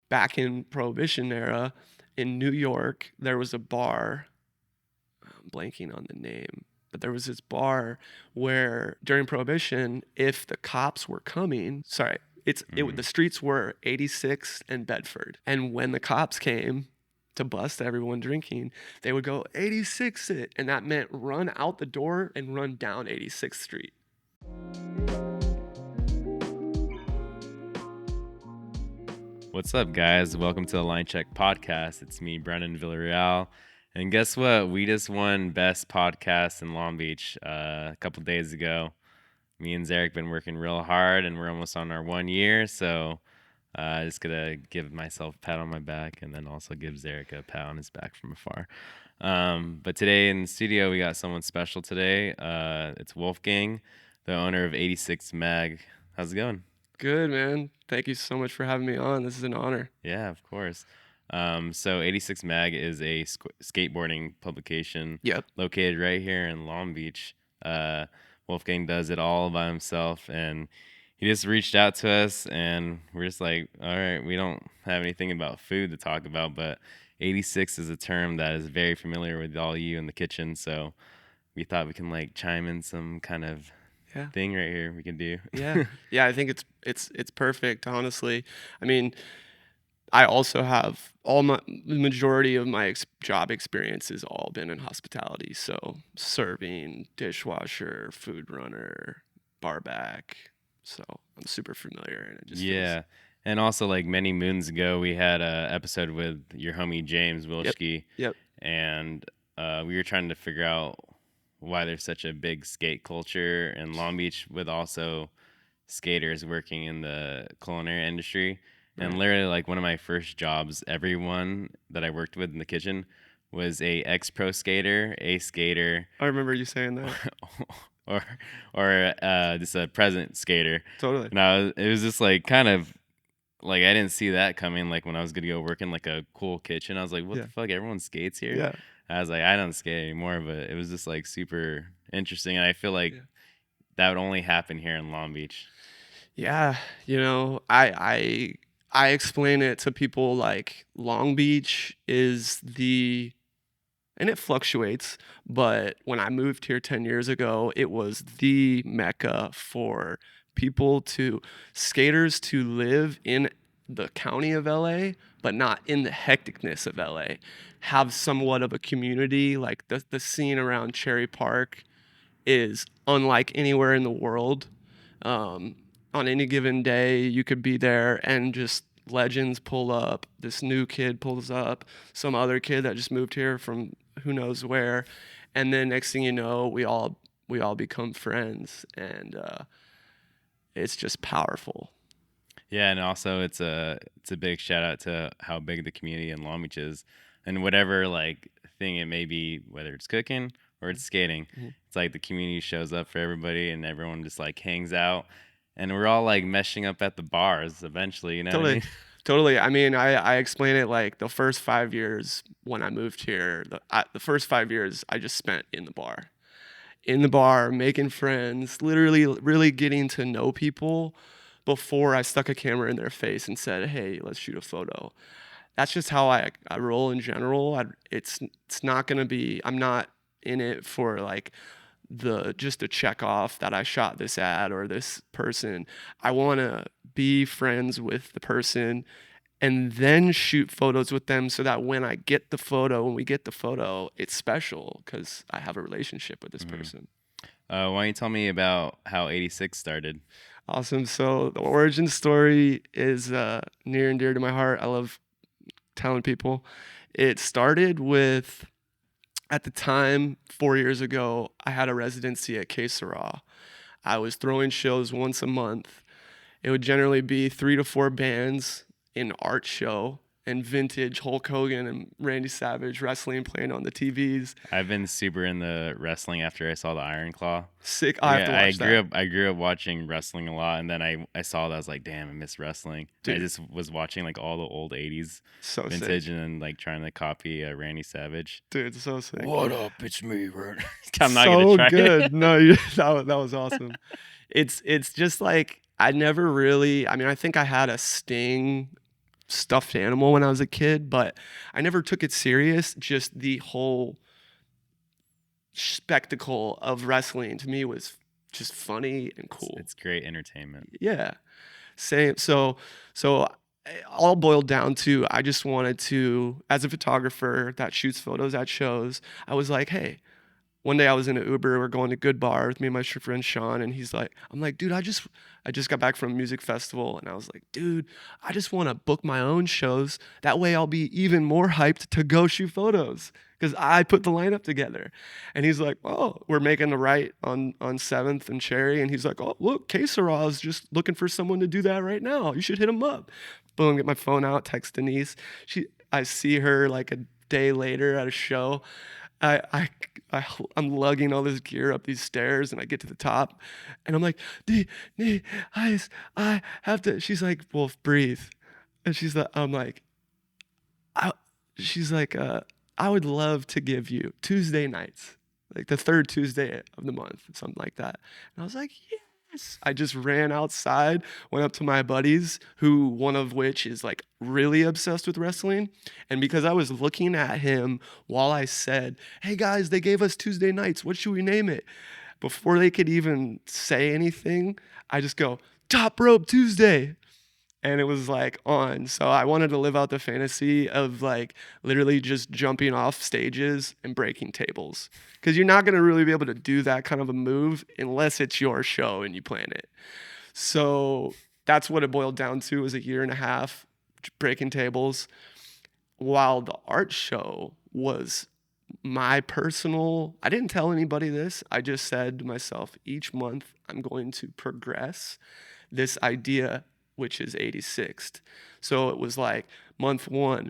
back in Prohibition era in New York, there was a bar. I'm blanking on the name, but there was this bar where during Prohibition, if the cops were coming, the streets were 86'd and Bedford. And when the cops came to bust everyone drinking, they would go 86 it. And that meant run out the door and run down 86th Street. What's up, guys? Welcome to the Line Check Podcast. It's me, Brennan Villarreal. And guess what? We just won Best Podcast in Long Beach a couple days ago. Me and Zarek been working real hard, and we're almost on our 1 year. So just going to give myself a pat on my back and then also give Zarek a pat on his back from afar. But today in the studio, we got someone special today. It's Wolfgang, the owner of 86'd Mag. How's it going? Good, man. Thank you so much for having me on. This is an honor. Yeah, of course. So 86'd Mag is a skateboarding publication located right here in Long Beach. Wolfgang does it all by himself, and he just reached out to us, and we're just like, all right, we don't have anything about food to talk about, but 86 is a term that is very familiar with all you in the kitchen, so we thought we can like chime in some kind of thing right here we can do. Yeah, I think it's perfect, honestly. I mean, I also have the majority of my job experience has all been in hospitality, so serving, dishwasher, food runner, bar back. So I'm super familiar, and it just feels... And also, like many moons ago, we had a episode with your homie James Wilschke. Yep. And we were trying to figure out why there's such a big skate culture in Long Beach, with also skaters working in the culinary industry. Right. And literally, like, one of my first jobs, everyone that I worked with in the kitchen was a ex-pro skater, a skater. I remember you saying that. or just a present skater. Totally. And it was just like kind of like I didn't see that coming. Like when I was gonna go work in like a cool kitchen, I was like, what the fuck? Everyone skates here. Yeah. I was like, I don't skate anymore, but it was just like super interesting. And I feel like that would only happen here in Long Beach. Yeah. You know, I explain it to people like Long Beach is and it fluctuates, but when I moved here 10 years ago, it was the mecca for skaters to live in the county of LA, but not in the hecticness of LA. Have somewhat of a community. Like the scene around Cherry Park is unlike anywhere in the world. On any given day, you could be there and just legends pull up. This new kid pulls up, some other kid that just moved here from who knows where, and then next thing you know, we all become friends, and it's just powerful. Yeah, and also it's a big shout out to how big the community in Long Beach is, and whatever like thing it may be, whether it's cooking or it's skating, it's like the community shows up for everybody, and everyone just like hangs out, and we're all like meshing up at the bars eventually, you know. Totally. What I mean? Totally. I mean, I explain it like the first 5 years when I moved here, the first 5 years I just spent in the bar, making friends, literally really getting to know people before I stuck a camera in their face and said, hey, let's shoot a photo. That's just how I roll in general. It's not going to be, I'm not in it for like just to check off that I shot this ad or this person. I want to be friends with the person and then shoot photos with them so that when we get the photo, it's special because I have a relationship with this person. Why don't you tell me about how 86 started? Awesome. So the origin story is near and dear to my heart. I love telling people. It started with, at the time, 4 years ago, I had a residency at Que Sera. I was throwing shows once a month. It would generally be 3 to 4 bands in art show and vintage Hulk Hogan and Randy Savage wrestling playing on the TVs. I've been super into wrestling after I saw the Iron Claw. Sick. I have to watch that. I grew up watching wrestling a lot, and then I saw that. I was like, damn, I miss wrestling. I just was watching like all the old 80s vintage sick. And then like trying to copy Randy Savage. Dude, so sick. What up? It's me, Randy. I'm not so gonna try good. it. No, that was awesome. It's just like I never really. I mean, I think I had a sting stuffed animal when I was a kid, but I never took it serious. Just the whole spectacle of wrestling to me was just funny and cool. It's great entertainment. Yeah. Same. So it all boiled down to I just wanted to, as a photographer that shoots photos at shows, I was like, hey, one day I was in an Uber, we're going to Good Bar with me and my friend Sean, and he's like, I'm like, dude, I just got back from a music festival, and I was like, dude, I just want to book my own shows. That way I'll be even more hyped to go shoot photos because I put the lineup together. And he's like, oh, we're making the right on 7th and Cherry, and he's like, oh, look, Kesara is just looking for someone to do that right now. You should hit him up. Boom, get my phone out, text Denise. I see her like a day later at a show. I, I, I'm lugging all this gear up these stairs, and I get to the top, and I'm like, I have to. She's like, Wolf, breathe, and I'm like, I, she's like, I would love to give you Tuesday nights, like the third Tuesday of the month, something like that. And I was like, yes. I just ran outside, went up to my buddies, who one of which is like really obsessed with wrestling. And because I was looking at him while I said, hey guys, they gave us Tuesday nights. What should we name it? Before they could even say anything, I just go, Top Rope Tuesday. And it was like on. So I wanted to live out the fantasy of like literally just jumping off stages and breaking tables. Because you're not going to really be able to do that kind of a move unless it's your show and you plan it. So that's what it boiled down to, was a year and a half breaking tables, while the art show was my personal. I didn't tell anybody this. I just said to myself, each month I'm going to progress this idea, which is 86'd. So it was like month 1,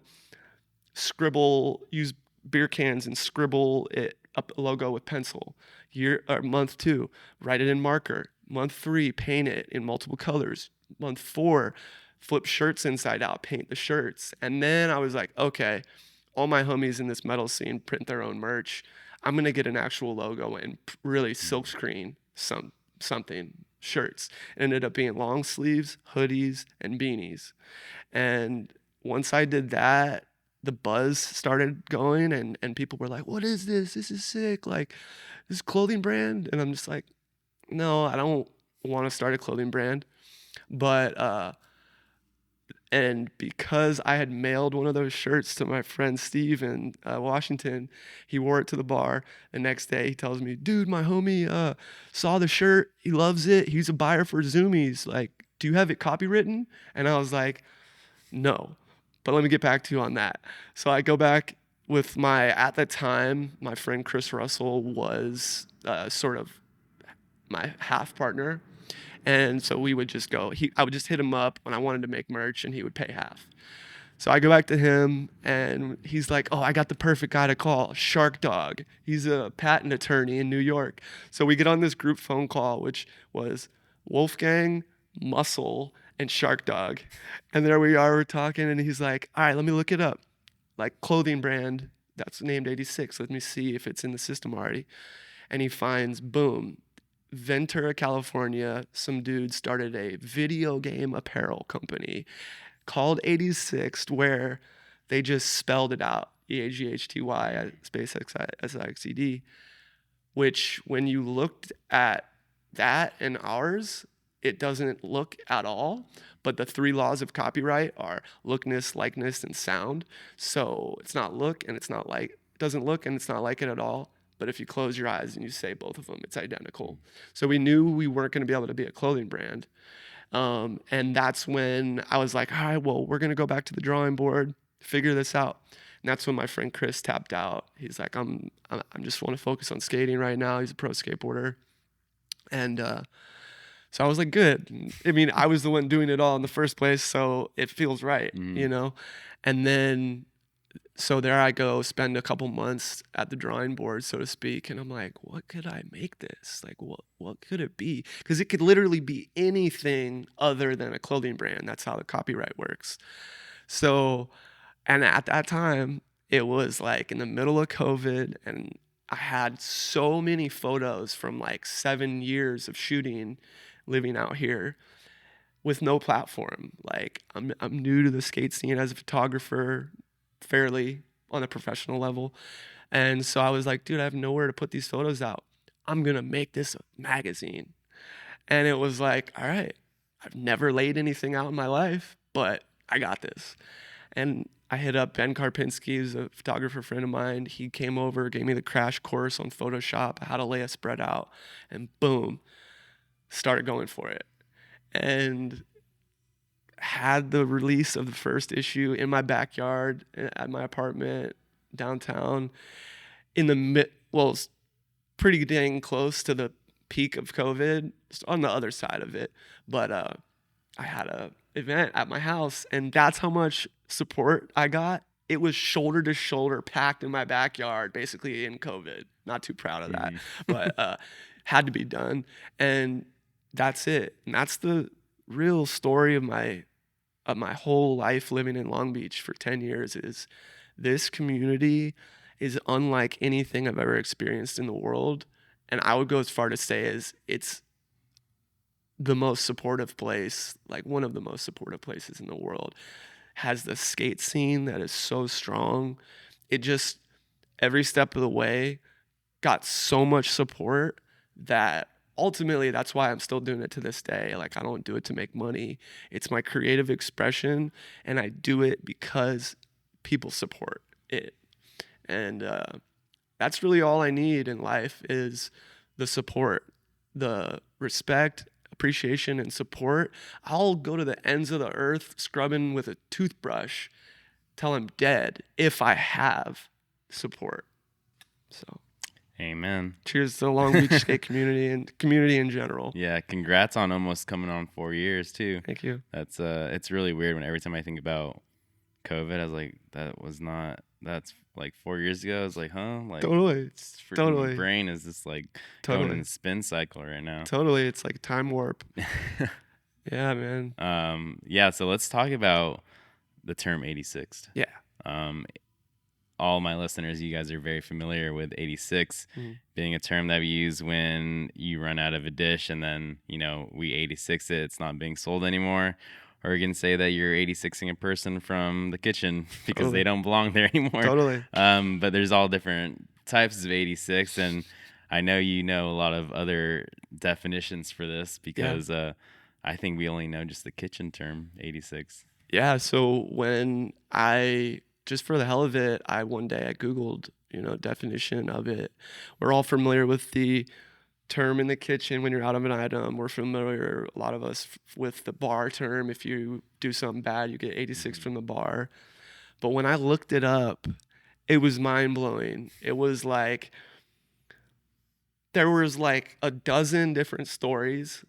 use beer cans and scribble it up a logo with pencil. Month 2, write it in marker. Month 3, paint it in multiple colors. Month 4, flip shirts inside out, paint the shirts. And then I was like, okay, all my homies in this metal scene print their own merch. I'm gonna get an actual logo and really silkscreen something shirts. It ended up being long sleeves, hoodies, and beanies. And once I did that, the buzz started going, and people were like, what is this? This is sick. Like, this clothing brand. And I'm just like, no, I don't want to start a clothing brand. But and because I had mailed one of those shirts to my friend Steve in Washington, he wore it to the bar. The next day, he tells me, dude, my homie saw the shirt. He loves it. He's a buyer for Zoomies. Like, do you have it copywritten? And I was like, no. But let me get back to you on that. So I go back with at the time, my friend Chris Russell was sort of my half partner. And so we would just go, I would just hit him up when I wanted to make merch, and he would pay half. So I go back to him, and he's like, oh, I got the perfect guy to call, Shark Dog. He's a patent attorney in New York. So we get on this group phone call, which was Wolfgang, Muscle, and Shark Dog. And there we are, we're talking, and he's like, all right, let me look it up. Like, clothing brand that's named 86. Let me see if it's in the system already. And he finds, boom, Ventura, California, some dude started a video game apparel company called 86'd, where they just spelled it out, EAGHTY space SIXED, which when you looked at that and ours, it doesn't look at all. But the 3 laws of copyright are lookness, likeness, and sound. So it's not look and it's not like, it doesn't look and it's not like it at all. But if you close your eyes and you say both of them, it's identical. So we knew we weren't going to be able to be a clothing brand. And that's when I was like, all right, well, we're going to go back to the drawing board, figure this out. And that's when my friend Chris tapped out. He's like, I'm just want to focus on skating right now. He's a pro skateboarder. And so I was like, good. I mean, I was the one doing it all in the first place, so it feels right, you know? And then so there I go, spend a couple months at the drawing board, so to speak, and I'm like, what could I make this? Like, what could it be? Because it could literally be anything other than a clothing brand. That's how the copyright works. So, and at that time, it was like in the middle of COVID, and I had so many photos from like 7 years of shooting, living out here. with no platform. Like I'm new to the skate scene as a photographer, fairly on a professional level. And so I was like, dude, I have nowhere to put these photos out. I'm gonna make this a magazine. And it was like, all right, I've never laid anything out in my life, but I got this. And I hit up Ben Karpinski, who's a photographer friend of mine. He came over, gave me the crash course on Photoshop, how to lay a spread out, and boom, started going for it. And had the release of the first issue in my backyard at my apartment downtown in the well, it's pretty dang close to the peak of COVID, just on the other side of it. But I had a event at my house, and that's how much support I got. It was shoulder to shoulder packed in my backyard, basically in COVID. Not too proud of that, but had to be done. And that's it. And that's the real story of my whole life living in Long Beach for 10 years is this community is unlike anything I've ever experienced in the world. And I would go as far to say is it's the most supportive place, like one of the most supportive places in the world. Has the skate scene that is so strong. It just, every step of the way, got so much support that ultimately that's why I'm still doing it to this day. Like, I don't do it to make money. It's my creative expression, and I do it because people support it. And that's really all I need in life is the support, the respect, appreciation, and support. I'll go to the ends of the earth scrubbing with a toothbrush till I'm dead if I have support. So Amen. cheers to the Long Beach skate community and community in general. Yeah, congrats on almost coming on 4 years too. Thank you. That's it's really weird when every time I think about COVID, I was like, that's like 4 years ago. I was like, huh? Like, Totally. it's freaking, Totally. my brain is just like Totally. going in a spin cycle right now. Totally. It's like time warp. Yeah, man. Yeah, so let's talk about the term 86'd. Yeah. All my listeners, you guys are very familiar with 86 being a term that we use when you run out of a dish and then, we 86 it, it's not being sold anymore. Or you can say that you're 86ing a person from the kitchen because they don't belong there anymore. Totally. But there's all different types of 86, and I know you know a lot of other definitions for this because I think we only know just the kitchen term, 86. Yeah, so when just for the hell of it, one day I Googled, definition of it. We're all familiar with the term in the kitchen when you're out of an item. We're familiar, a lot of us, with the bar term. If you do something bad, you get 86 from the bar. But when I looked it up, it was mind-blowing. It was like, there was like a dozen different stories.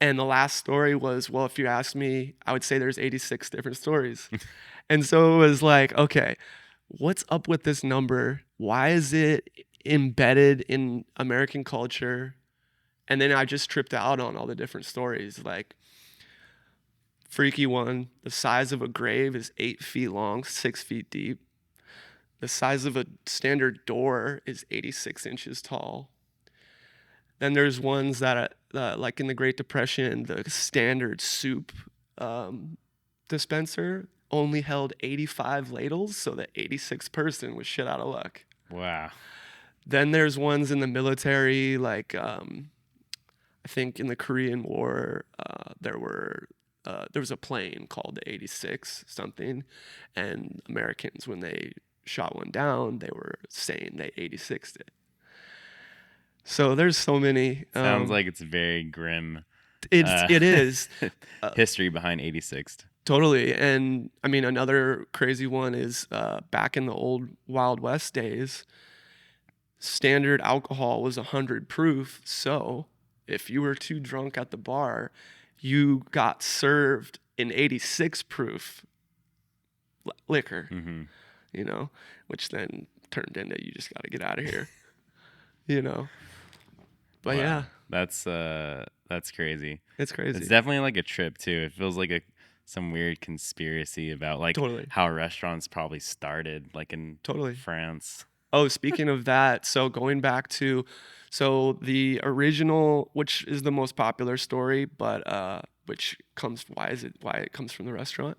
And the last story was, well, if you asked me, I would say there's 86 different stories. And so it was like, okay, what's up with this number? Why is it embedded in American culture? And then I just tripped out on all the different stories. Like, freaky one, the size of a grave is 8 feet long, 6 feet deep. The size of a standard door is 86 inches tall. Then there's ones that, like in the Great Depression, the standard soup dispenser only held 85 ladles, so the 86th person was shit out of luck. Wow. Then there's ones in the military, like I think in the Korean War, there was a plane called the 86 something, and Americans, when they shot one down, they were saying they 86'd it. So there's so many. Sounds like it's very grim. It is. History behind 86'd. Totally. And I mean, another crazy one is back in the old Wild West days, standard alcohol was 100 proof. So if you were too drunk at the bar, you got served an 86 proof liquor, which then turned into you just got to get out of here, But wow. Yeah. That's crazy. It's crazy. It's definitely like a trip too. It feels like some weird conspiracy about like Totally. how restaurants probably started, like in Totally. France. Oh, speaking of that, so going back to, so the original, which is the most popular story, but which comes, why it comes from the restaurant?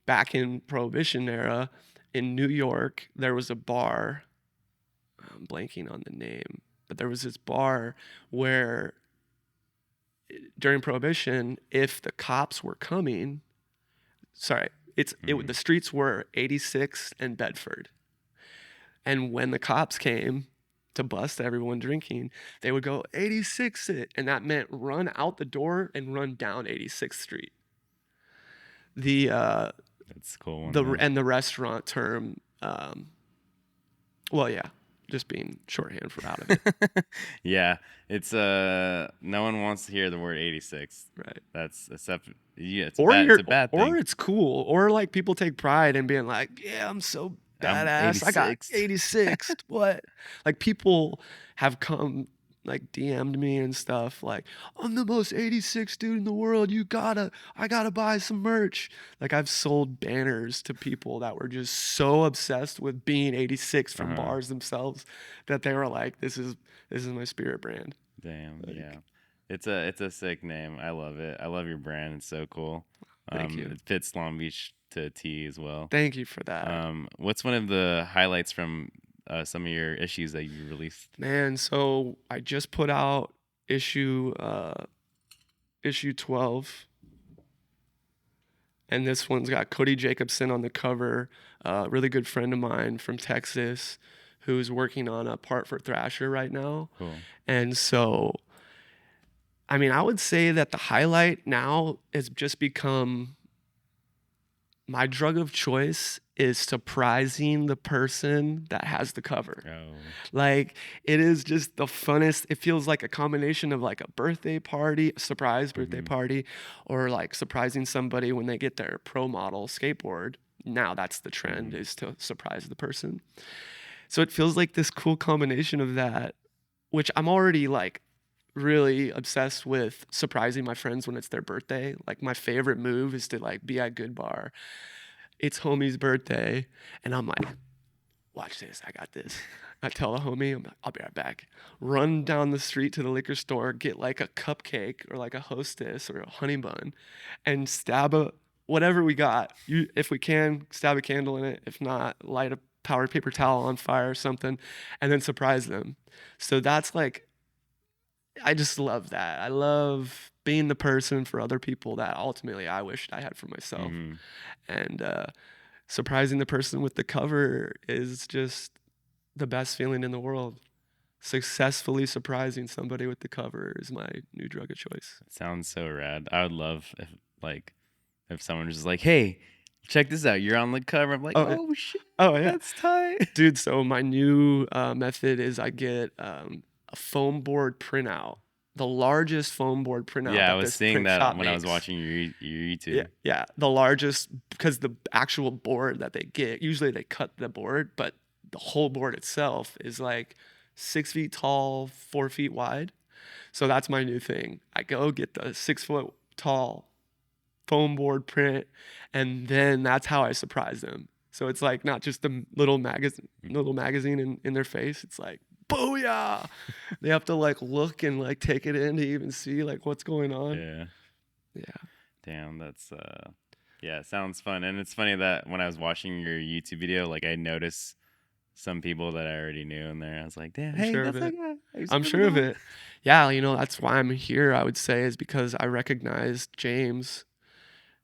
Back in Prohibition era, in New York, there was a bar. I'm blanking on the name, but there was this bar where during Prohibition, if the cops were coming, sorry, the streets were 86 and Bedford. And when the cops came to bust everyone drinking, they would go 86 it, and that meant run out the door and run down 86th Street. The That's a cool one, the man. and the restaurant term, well, yeah, just being shorthand for out of it, Yeah, it's no one wants to hear the word 86. right? That's except yeah, Or it's you're, a bad or thing. it's cool, or like people take pride in being like, yeah, I'm so I'm badass. I got 86. 86th. What? Like people have come like DM'd me and stuff like, I'm the most 86 dude in the world. I gotta buy some merch. Like I've sold banners to people that were just so obsessed with being 86 from Uh-huh. bars themselves that they were like, this is my spirit brand. Damn, yeah. Like, It's a sick name. I love it. I love your brand. It's so cool. thank you. It fits Long Beach to a T as well. Thank you for that. What's one of the highlights from some of your issues that you released? Man, so I just put out issue 12, and this one's got Cody Jacobson on the cover, a really good friend of mine from Texas who's working on a part for Thrasher right now. Cool. And so, I mean, I would say that the highlight now has just become my drug of choice is surprising the person that has the cover. Oh, Like it is just the funnest. It feels like a combination of like a birthday party, a surprise birthday party, or like surprising somebody when they get their pro model skateboard. Now that's the trend is to surprise the person. So it feels like this cool combination of that, which I'm already like really obsessed with surprising my friends when it's their birthday. Like my favorite move is to like be at Good Bar. It's homie's birthday, and I'm like, watch this, I got this. I tell the homie, I'll be right back. Run down the street to the liquor store, get like a cupcake or like a Hostess or a honey bun, and stab whatever we got. If we can, stab a candle in it. If not, light a powdered paper towel on fire or something, and then surprise them. So that's like, I just love that. I love being the person for other people that ultimately I wished I had for myself. And surprising the person with the cover is just the best feeling in the world. Successfully surprising somebody with the cover is my new drug of choice. it sounds so rad. I would love if someone was just like, "Hey, check this out. You're on the cover." I'm like, Oh, yeah. "Oh shit, Oh yeah, that's tight." dude. So my new method is I get a foam board printout, the largest foam board printout Yeah, I that was this seeing print that shop when I was makes. watching your Yeah, YouTube. yeah, the largest, because the actual board that they get, usually they cut the board, but the whole board itself is like 6 feet tall, 4 feet wide. So that's my new thing. I go get the 6 foot tall foam board print, and then that's how I surprise them. So it's like not just a little magazine in their face. It's like booyah! They have to like look and like take it in to even see like what's going on. Yeah. Yeah. Damn, that's yeah, it sounds fun. And it's funny that when I was watching your YouTube video, like I noticed some people that I already knew in there. I was like, damn, I'm hey, sure of that's that it. guy. I used to I'm play sure with of him. it. Yeah, that's why I'm here, I would say, is because I recognized James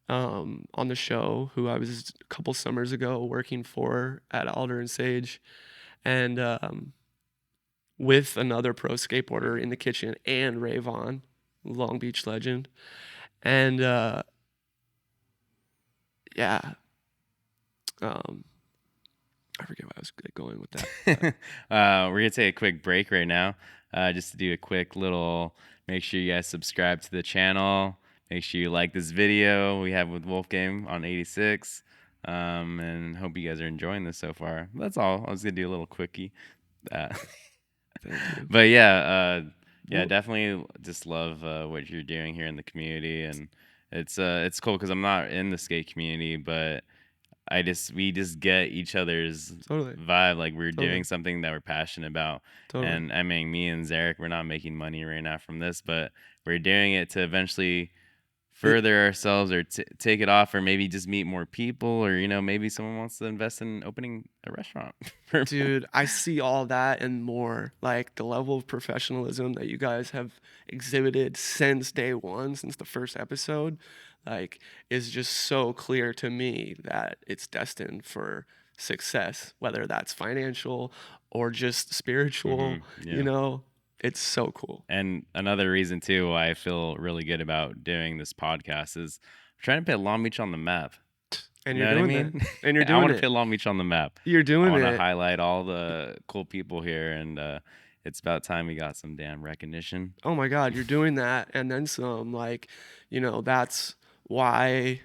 on the show, who I was a couple summers ago working for at Alder and Sage, and with another pro skateboarder in the kitchen and Ray Vaughn, Long Beach legend. And yeah, um, I forget where I was going with that. But We're gonna take a quick break right now, just to do a quick little. Make sure you guys subscribe to the channel. Make sure you like this video we have with Wolfgang on 86, and hope you guys are enjoying this so far. That's all. I was gonna do a little quickie, uh, thank you. but yeah, Well, definitely just love what you're doing here in the community, and it's cool because I'm not in the skate community, but we just get each other's Totally. vibe. Like we're Totally. doing something that we're passionate about. Totally. And I mean, me and Zarek, we're not making money right now from this, but we're doing it to eventually It, further ourselves or take it off, or maybe just meet more people, or maybe someone wants to invest in opening a restaurant. dude, I see all that and more. Like the level of professionalism that you guys have exhibited since day one, since the first episode, like is just so clear to me that it's destined for success, whether that's financial or just spiritual, you Yeah. know, it's so cool. And another reason too why I feel really good about doing this podcast is I'm trying to put Long Beach on the map. And You you're know what I doing that. mean? And you're I doing want to it. put Long Beach on the map. You're I doing want to it. highlight all the cool people here, and it's about time we got some damn recognition. Oh my God, you're doing that and then some. Like, that's why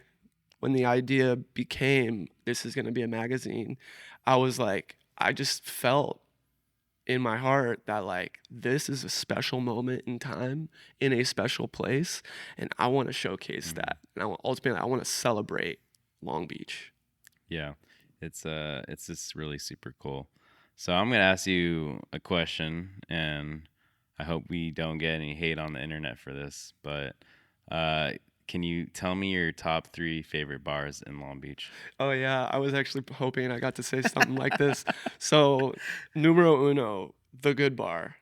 when the idea became this is going to be a magazine, I was like, I just felt in my heart that like this is a special moment in time in a special place, and I want to showcase that. And ultimately, I want to celebrate Long Beach. Yeah, it's just really super cool. So I'm gonna ask you a question, and I hope we don't get any hate on the internet for this. But can you tell me your top 3 favorite bars in Long Beach? Oh yeah, I was actually hoping I got to say something like this. So, numero uno, the Good Bar.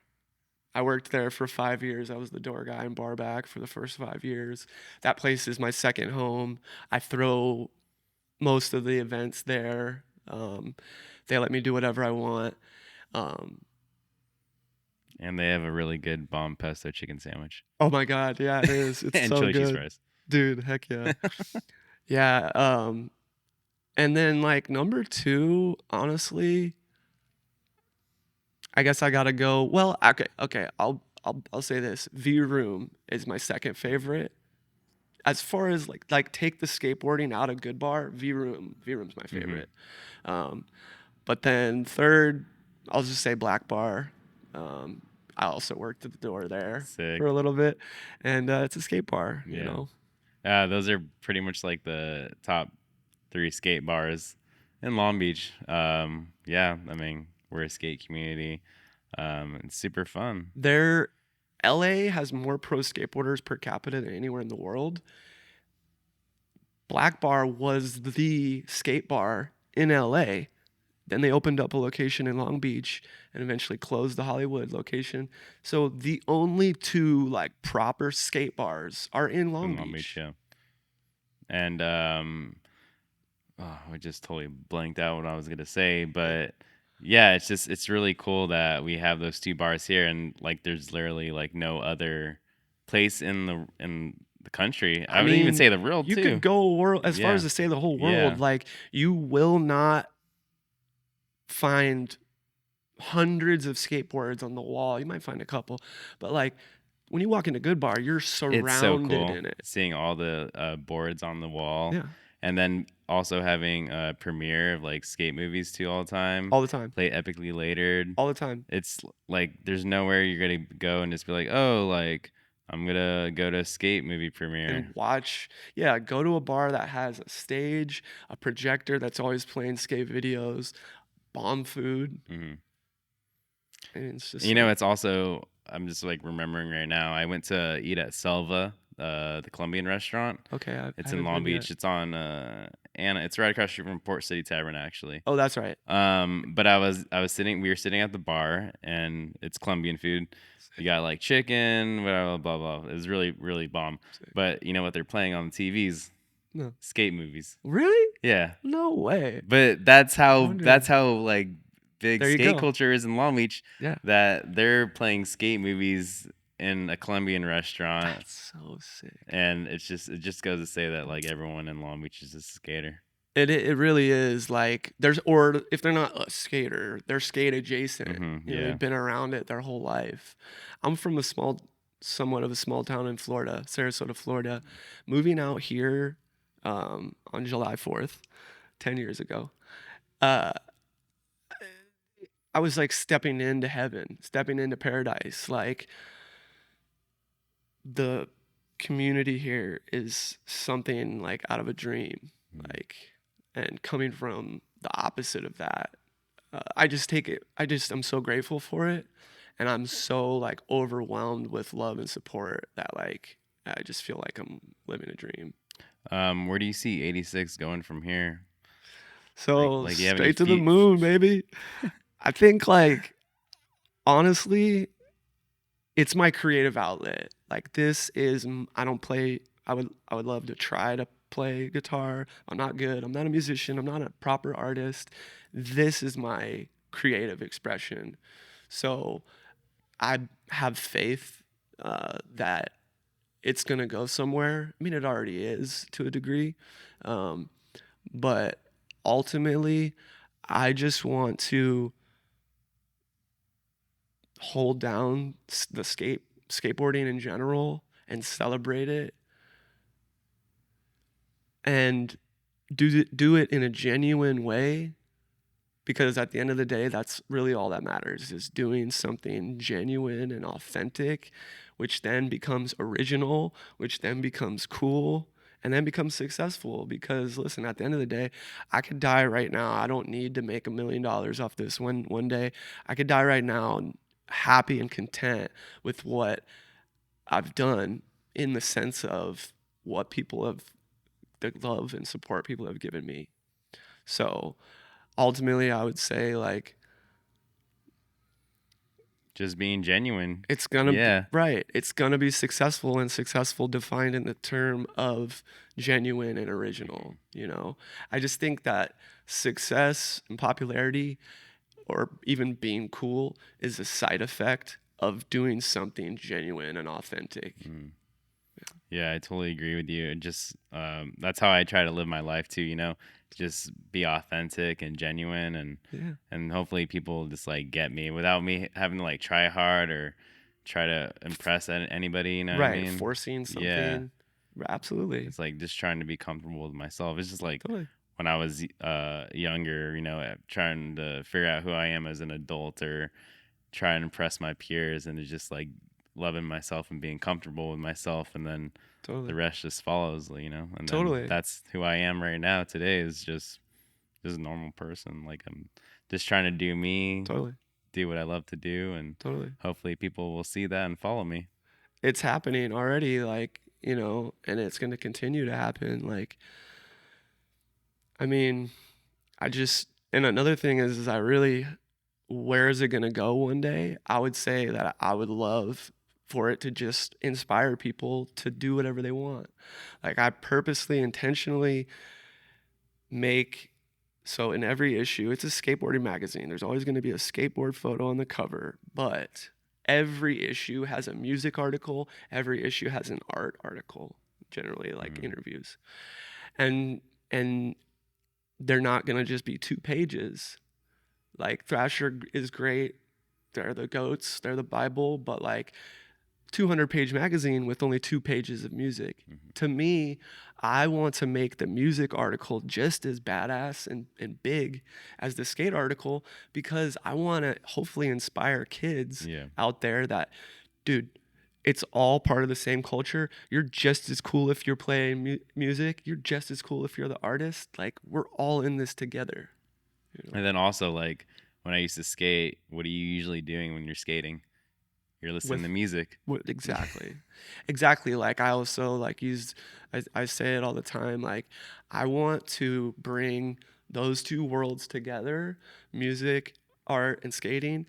I worked there for 5 years. I was the door guy and bar back for the first 5 years. That place is my second home. I throw most of the events there. They let me do whatever I want. Um, And they have a really good bomb pesto chicken sandwich oh my God, yeah, it is. It's and so chili cheese good, fries. dude. Heck yeah, yeah. And then like number two, honestly, I guess I gotta go. Well, okay. I'll say this. V Room is my second favorite. As far as like take the skateboarding out of Good Bar, V Room's my favorite. Um, but then third, I'll just say Black Bar. Um, I also worked at the door there Sick. for a little bit, and it's a skate bar. Those are pretty much like the top 3 skate bars in Long Beach. Yeah, I mean, we're a skate community. It's super fun. LA has more pro skateboarders per capita than anywhere in the world. Black Bar was the skate bar in LA. Then they opened up a location in Long Beach and eventually closed the Hollywood location. So the only two like proper skate bars are in Long Beach. Yeah. And I just totally blanked out what I was gonna say, but yeah, it's really cool that we have those 2 bars here, and like there's literally like no other place in the country. I wouldn't even say the world you too. could go world as far Yeah. as to say the whole Yeah. world. Like you will not find hundreds of skateboards on the wall. You might find a couple, but like when you walk into Good Bar, you're surrounded It's so cool in it. seeing all the boards on the wall. Yeah. And then also having a premiere of like skate movies too all the time. All the time. Play epically latered. All the time. It's like there's nowhere you're gonna go and just be like, oh, like I'm gonna go to a skate movie premiere. And go to a bar that has a stage, a projector that's always playing skate videos, bomb food. Mm-hmm. And it's just it's also, I'm just like remembering right now, I went to eat at Selva, the Colombian restaurant. Okay, it's in Long Beach. It's on Anna. It's right across the street from Port City Tavern, actually. Oh, that's right. But we were sitting at the bar, and it's Colombian food. You got like chicken, blah blah blah. It was really really bomb. Sick. But you know what they're playing on the TVs? No. Skate movies. Really? Yeah. No way. But that's how like big skate culture is in Long Beach. Yeah. That they're playing skate movies in a Colombian restaurant. That's so sick. And it just goes to say that like everyone in Long Beach is a skater. It really is like or if they're not a skater, they're skate adjacent. Mm-hmm, They've been around it their whole life. I'm from somewhat of a small town in Florida, Sarasota, Florida. Moving out here on July 4th, 10 years ago, I was like stepping into heaven, stepping into paradise. Like the community here is something like out of a dream. Like And coming from the opposite of that, I'm so grateful for it. And I'm so like overwhelmed with love and support that like, I just feel like I'm living a dream. Where do you see 86 going from here? So Like, you have any straight to the moon, baby. I think like, honestly, it's my creative outlet. Like I don't play. I would love to try to play guitar. I'm not good. I'm not a musician. I'm not a proper artist. This is my creative expression. So I have faith that it's gonna go somewhere. I mean, it already is to a degree, um, but ultimately, I just want to hold down the skateboarding in general and celebrate it and do it in a genuine way, because at the end of the day that's really all that matters, is doing something genuine and authentic, which then becomes original, which then becomes cool, and then becomes successful. Because listen, at the end of the day, I could die right now. I don't need to make $1 million off this one day. I could die right now happy and content with what I've done, in the sense of what people have, the love and support people have given me. So ultimately, I would say like, Just being genuine. it's gonna be Yeah. right. It's gonna be successful, and successful defined in the term of genuine and original. You know, I just think that success and popularity, or even being cool, is a side effect of doing something genuine and authentic. Mm. Yeah, I totally agree with you. Just that's how I try to live my life too, just be authentic and genuine, and Yeah. hopefully people just like get me without me having to like try hard or try to impress anybody, you know what I Right. mean? Forcing Yeah. something. Absolutely. It's like just trying to be comfortable with myself. It's just like Totally. when I was younger, trying to figure out who I am as an adult, or try and impress my peers, and it's just like loving myself and being comfortable with myself, and then the Totally. rest just follows, and then Totally. that's who I am right now today, is just a normal person. Like, I'm just trying to do me, Totally. do what I love to do, and Totally. hopefully people will see that and follow me. It's happening already, like, and it's going to continue to happen. Like, I mean, and another thing is I really, where is it going to go one day? I would say that I would love for it to just inspire people to do whatever they want. Like, I purposely, intentionally make, so in every issue, it's a skateboarding magazine. There's always going to be a skateboard photo on the cover, but every issue has a music article. Every issue has an art article, generally like Mm. interviews. And they're not going to just be 2 pages. Like Thrasher is great. They're the goats. They're the Bible, but like 200-page magazine with only 2 pages of music. Mm-hmm. To me, I want to make the music article just as badass and big as the skate article, because I want to hopefully inspire kids Yeah. out there that, dude, it's all part of the same culture. You're just as cool if you're playing music. You're just as cool if you're the artist. Like, we're all in this together. And then also, like, when I used to skate, what are you usually doing when you're skating? You're listening With to music. exactly. Exactly. Like, I also like I say it all the time, like, I want to bring those two worlds together, music, art, and skating,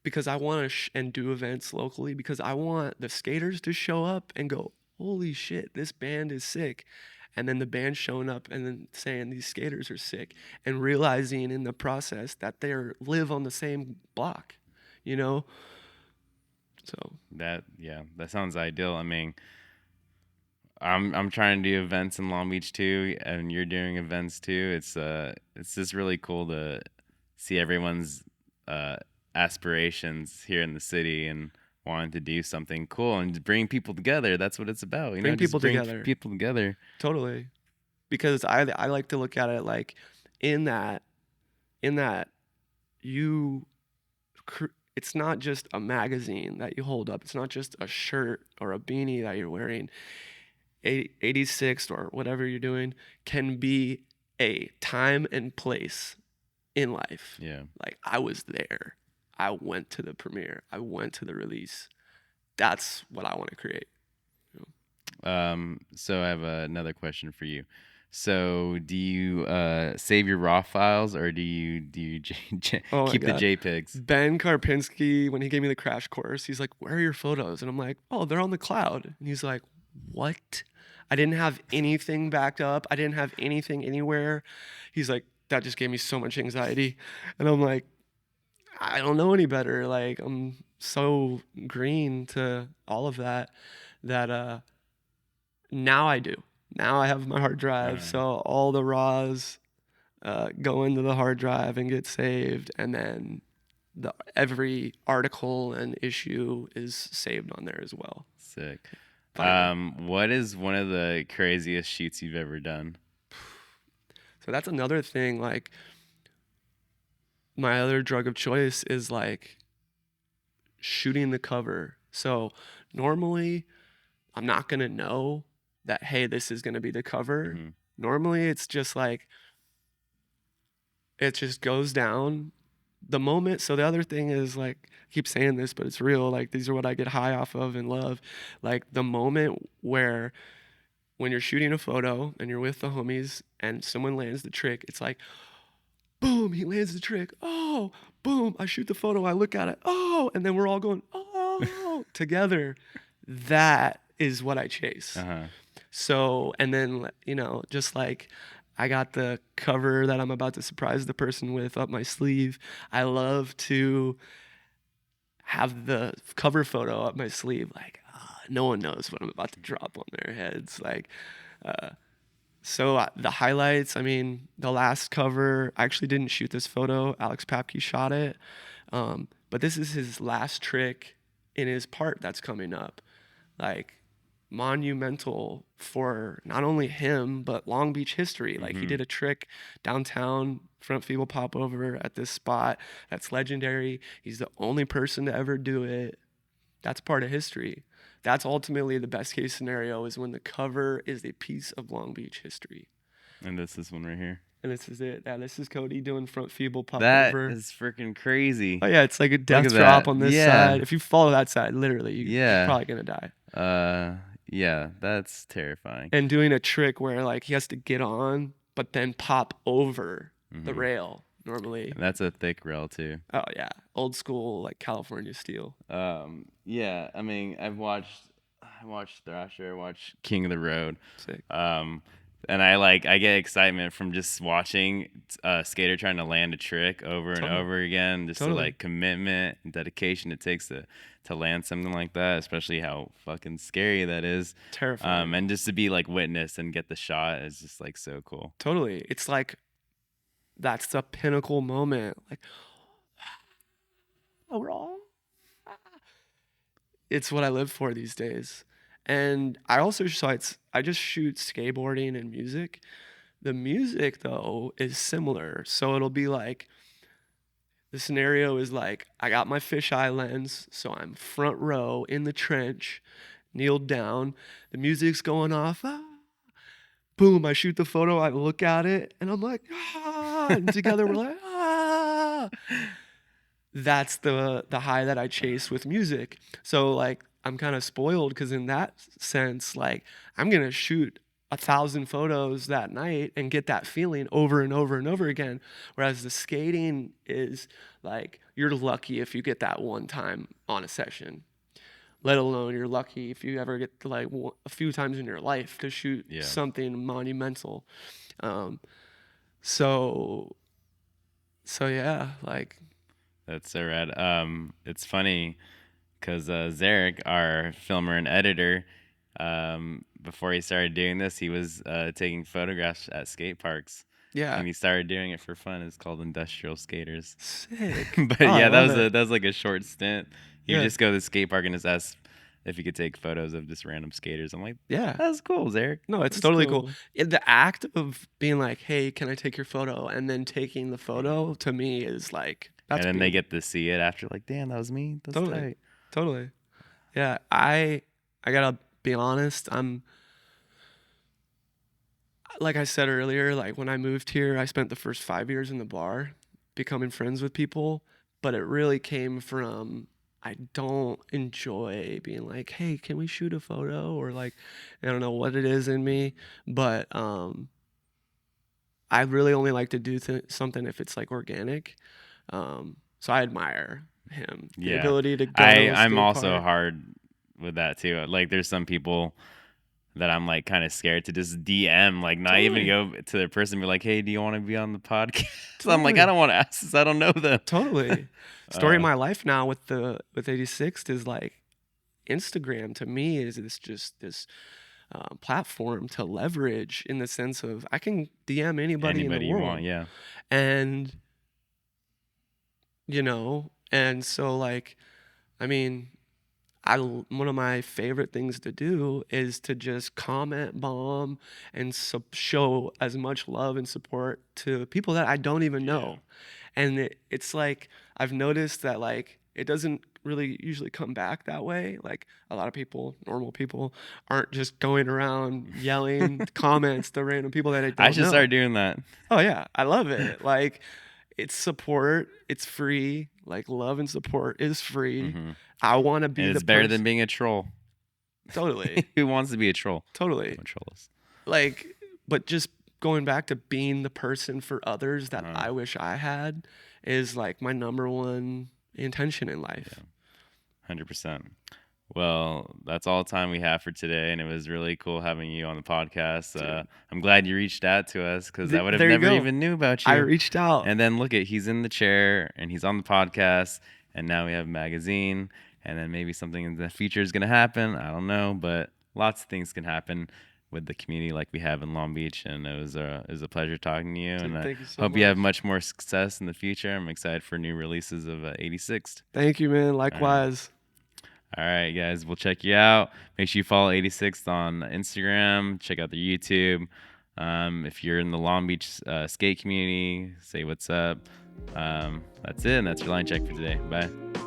because I want to and do events locally, because I want the skaters to show up and go, holy shit, this band is sick. And then the band showing up and then saying these skaters are sick, and realizing in the process that they live on the same block, you know? So That sounds ideal. I mean, I'm trying to do events in Long Beach too, and you're doing events too. It's just really cool to see everyone's uh aspirations here in the city, and wanting to do something cool and bring people together. That's what it's about, bring just people bring together. people together. Totally. Because I like to look at it like, in that in that you it's not just a magazine that you hold up. It's not just a shirt or a beanie that you're wearing. 86'd or whatever you're doing can be a time and place in life. Yeah. Like I was there. I went to the premiere. I went to the release. That's what I want to create. So I have another question for you. So do you save your raw files, or do you Oh my keep the God. JPEGs? Ben Karpinski, when he gave me the crash course, he's like, "Where are your photos?" And I'm like, "Oh, they're on the cloud." And he's like, "What?" I didn't have anything backed up. I didn't have anything anywhere. He's like, "That just gave me so much anxiety." And I'm like, I don't know any better. Like I'm so green to all of that that now I do. Now I have my hard drive, so all the raws go into the hard drive and get saved, and then every article and issue is saved on there as well. Sick. Finally. What is one of the craziest shoots you've ever done? So that's another thing. Like my other drug of choice is like shooting the cover. So normally I'm not gonna know that, hey, this is gonna be the cover. Mhm. Normally it's just like it just goes down the moment. So the other thing is like I keep saying this, but it's real. Like these are what I get high off of and love. Like the moment where when you're shooting a photo and you're with the homies and someone lands the trick, it's like, boom, he lands the trick. Oh, boom, I shoot the photo, I look at it. Oh, and then we're all going, oh, together. That is what I chase. Uh-huh. So, and then, just like I got the cover that I'm about to surprise the person with up my sleeve, I love to have the cover photo up my sleeve. Like, no one knows what I'm about to drop on their heads. Like, the highlights, I mean, the last cover, I actually didn't shoot this photo. Alex Papke shot it. But this is his last trick in his part that's coming up. Like, monumental for not only him but Long Beach history. Like he did a trick downtown, front feeble pop over at this spot that's legendary. He's the only person to ever do it. That's part of history. That's ultimately the best case scenario, is when the cover is a piece of Long Beach history. And this one right here. And this is it. Yeah, this is Cody doing front feeble pop That over. is freaking crazy. Oh yeah, it's like a death at drop that. on this Yeah. side. If you follow that side, literally, you're Yeah. probably gonna die. Yeah, that's terrifying. And doing a trick where like he has to get on, but then pop over the rail normally. And that's a thick rail too. Oh yeah, old school like California steel. Yeah, I mean, I watched Thrasher, I watched King of the Road. Sick. And I get excitement from just watching a skater trying to land a trick over and over again. Just the like commitment and dedication it takes to land something like that, especially how fucking scary that is. Terrifying. And just to be like witness and get the shot is just like so cool. Totally. It's like that's the pinnacle moment. Like, oh, we're all. It's what I live for these days. And I also I just shoot skateboarding and music. The music though is similar. So it'll be like the scenario is like I got my fisheye lens, so I'm front row in the trench, kneeled down. The music's going off. Boom, I shoot the photo, I look at it, and I'm like, and together we're like, That's the high that I chase with music. So like I'm kind of spoiled because in that sense, like I'm gonna shoot 1,000 photos that night and get that feeling over and over and over again. Whereas the skating is like you're lucky if you get that one time on a session. Let alone you're lucky if you ever get to like a few times in your life to shoot something monumental. So yeah, like. That's so rad. It's funny because Zarek, our filmer and editor, before he started doing this, he was taking photographs at skate parks. Yeah. And he started doing it for fun. It's called Industrial Skaters. Sick. But yeah, that was like a short stint. He would just go to the skate park and just ask if he could take photos of just random skaters. I'm like, yeah, that's cool, Zarek. No, it's totally cool. The act of being like, hey, can I take your photo? And then taking the photo to me is like, and then they get to see it after, like, damn, that was me. That's tight. Totally. Yeah, I gotta be honest. like I said earlier, like when I moved here, I spent the first 5 years in the bar becoming friends with people, but it really came from I don't enjoy being like, hey, can we shoot a photo? Or like, I don't know what it is in me, but I really only like to do something if it's like organic. So I admire him, the Yeah. ability to go to a I'm skate also park. hard with that too. Like there's some people that I'm like kind of scared to just DM, like not even Totally, go to the person and be like, "Hey, do you want to be on the podcast?" I'm like, I totally. don't want to ask this. I don't know them. Totally. Story of uh, my life now with 86'd is like Instagram to me is this platform to leverage in the sense of I can DM anybody in the Anybody you want, world, yeah. and and so like I mean one of my favorite things to do is to just comment bomb and show as much love and support to people that I don't even Yeah. know. And it's like I've noticed that like it doesn't really usually come back that way. Like a lot of people, normal people, aren't just going around yelling comments to random people that I I don't should start know. doing that. Oh yeah, I love it. Like it's support, it's free. Like love and support is free. Hmm. I want to be And the it's better than person. being a troll. Totally, Who wants to be a troll? totally. Don't troll us. Like, but just going back to being the person for others that Uh, I wish I had is like my number one intention in life. yeah, 100%. Well, that's all the time we have for today, and it was really cool having you on the podcast. Dude, I'm glad you reached out to us because I would have there you never go. even knew about I you. reached out. And then look at he's in the chair and he's on the podcast, and now we have a magazine, and then maybe something in the future is gonna happen. I don't know, but lots of things can happen with the community like we have in Long Beach, and it was a pleasure talking to you, and Dude, I thank you so hope you have much. much more success in the future. I'm excited for new releases of 86'd. Thank you, man. All right. Likewise. All right, guys, we'll check you out. Make sure you follow 86 on Instagram. Check out their YouTube. If you're in the Long Beach skate community, say what's up. That's it, and that's your line check for today. Bye.